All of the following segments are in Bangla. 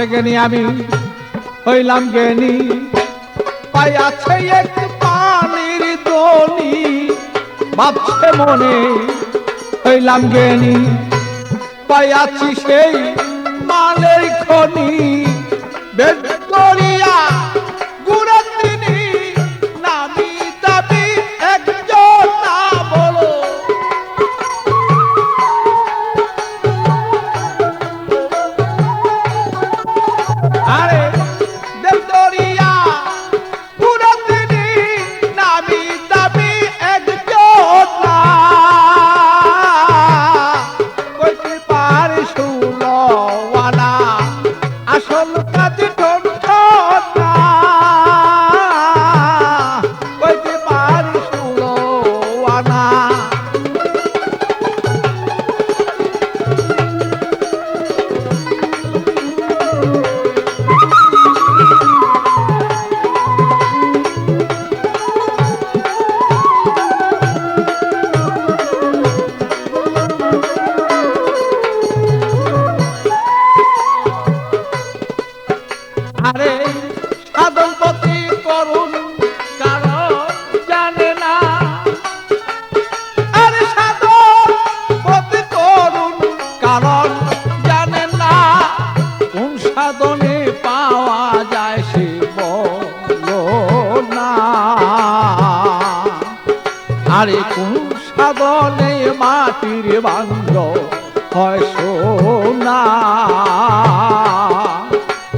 জ্ঞানী আমি হইলাম জ্ঞানী পাইয়াছে এক পানির দনি ভাবছে মনে হইলাম জ্ঞানী পাইয়াছি সেই মালের খনি বেদ করিয়া গুড়া তিনি নামি দাবি একজন না বলো আরে দেব দরিয়া গুড়া তিনি নামি দাবি একজন না বনে মাটির বাঙ্গ হয় সোনা,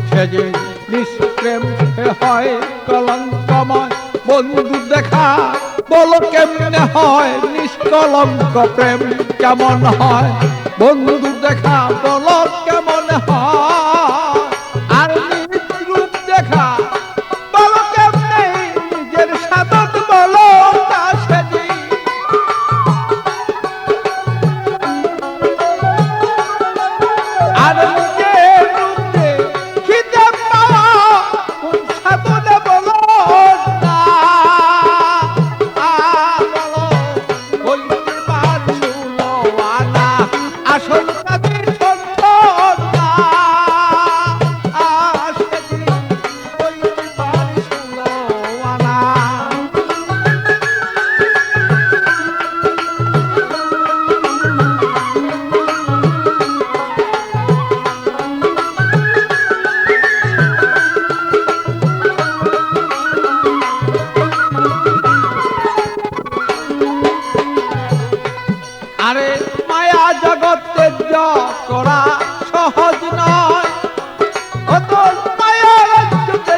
সে যে নিষ্প্রেম হয় কলঙ্কময়। বন্ধু দেখা বলো কেমনে হয়, নিষ্কলঙ্ক প্রেম কেমন হয়? বন্ধু দেখা বলো কেমন হয়, আর নিজ রূপ দেখা বলো কেমনে, নিজের সাধন বলো তা সেজি। আর নিজের রূপ দেখিতে পাওয়া কোন সাধনে বলো না, বলো হইতে পারছিল না আসল কাজে সন্তান না, সেদিন হইতে পারছিল না। আরে মায়া জগতে করা সহজ নয়, অত মায়া রাজ্যতে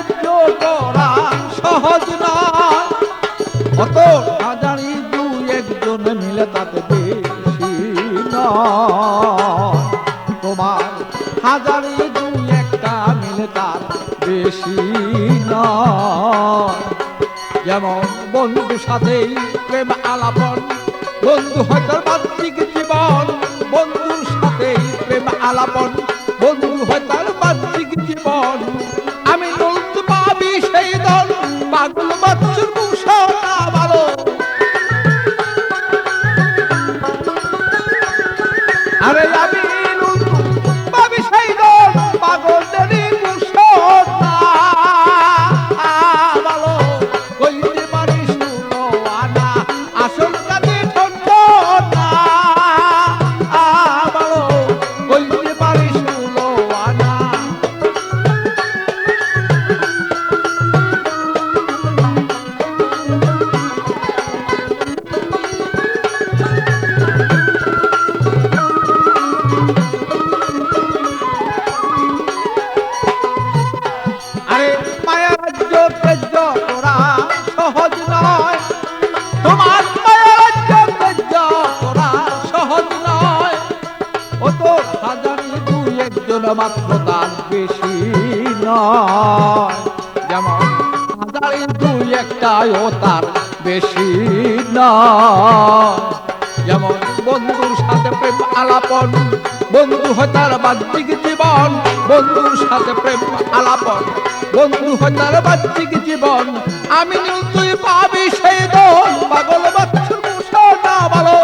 করা সহজ নয়, অত হাজারি দুই একজন মিলে তাতে বেশি নয়, তোমার হাজারি দুই একটা মিলে তার বেশি নয়। যেমন বন্ধু সাথেই প্রেম আলাপন, বন্ধু হয় তার বাহ্যিক জীবন, বন্ধুর সাথেই প্রেম আলাপন, বন্ধু হয় তার বাহ্যিক জীবন। আমি নলতে পাবি সেই দল, পাগল বাচ্চুর মুসা ভালো। আরে আমি পাবি সেই দল, পাগলেরই মুসা ভালো। কইতে পারিস না আসল কাজে ঠকনা, ভালো কইতে পারিস না। আরে মায়া রাজ্য তেজ্য করা সহজ নয়, তোমার মায়া রাজ্য তেজ্য করা সহজ নয়, ও তো হাজারি দুই একজন মাত্র তার বেশি নয়। যেমন হাজারি দুই একটাই ও তার বেশি নয়। যেমন বন্ধুর সাথে প্রেম আলাপন, বন্ধু হয় তার বাহ্যিক জীবন, বন্ধুর সাথে প্রেম আলাপন, বন্ধু হয় তার বাহ্যিক জীবন। আমি তুই পাবি সেই দল, পাগল বাচ্চুর মুসা ভালো।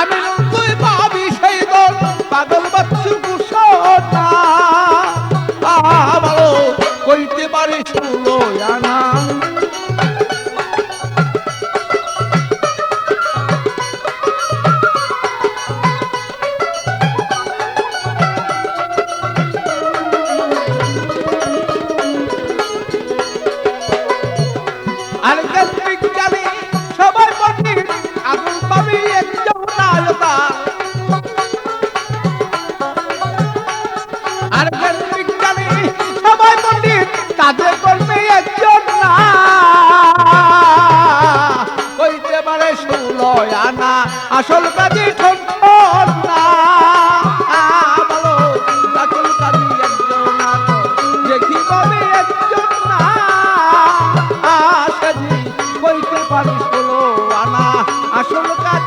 আমি তুই পাবি সেই দল, পাগল বাচ্চুর মুসা ভালো। কইতে পারিস না আর বিজ্ঞানী সবাই পণ্ডিত, আগুন পাবি একজন আয়তা। আর বিজ্ঞানী সবাই পণ্ডিত, কাজে করবে একজন না। কইতে পারে 16 আনা আসল কাজে ঠকন না, বলো আসল কাজে একজন না, দেখি পাবে একজন না। কইতে পারিস 16 আনা আসল কাজ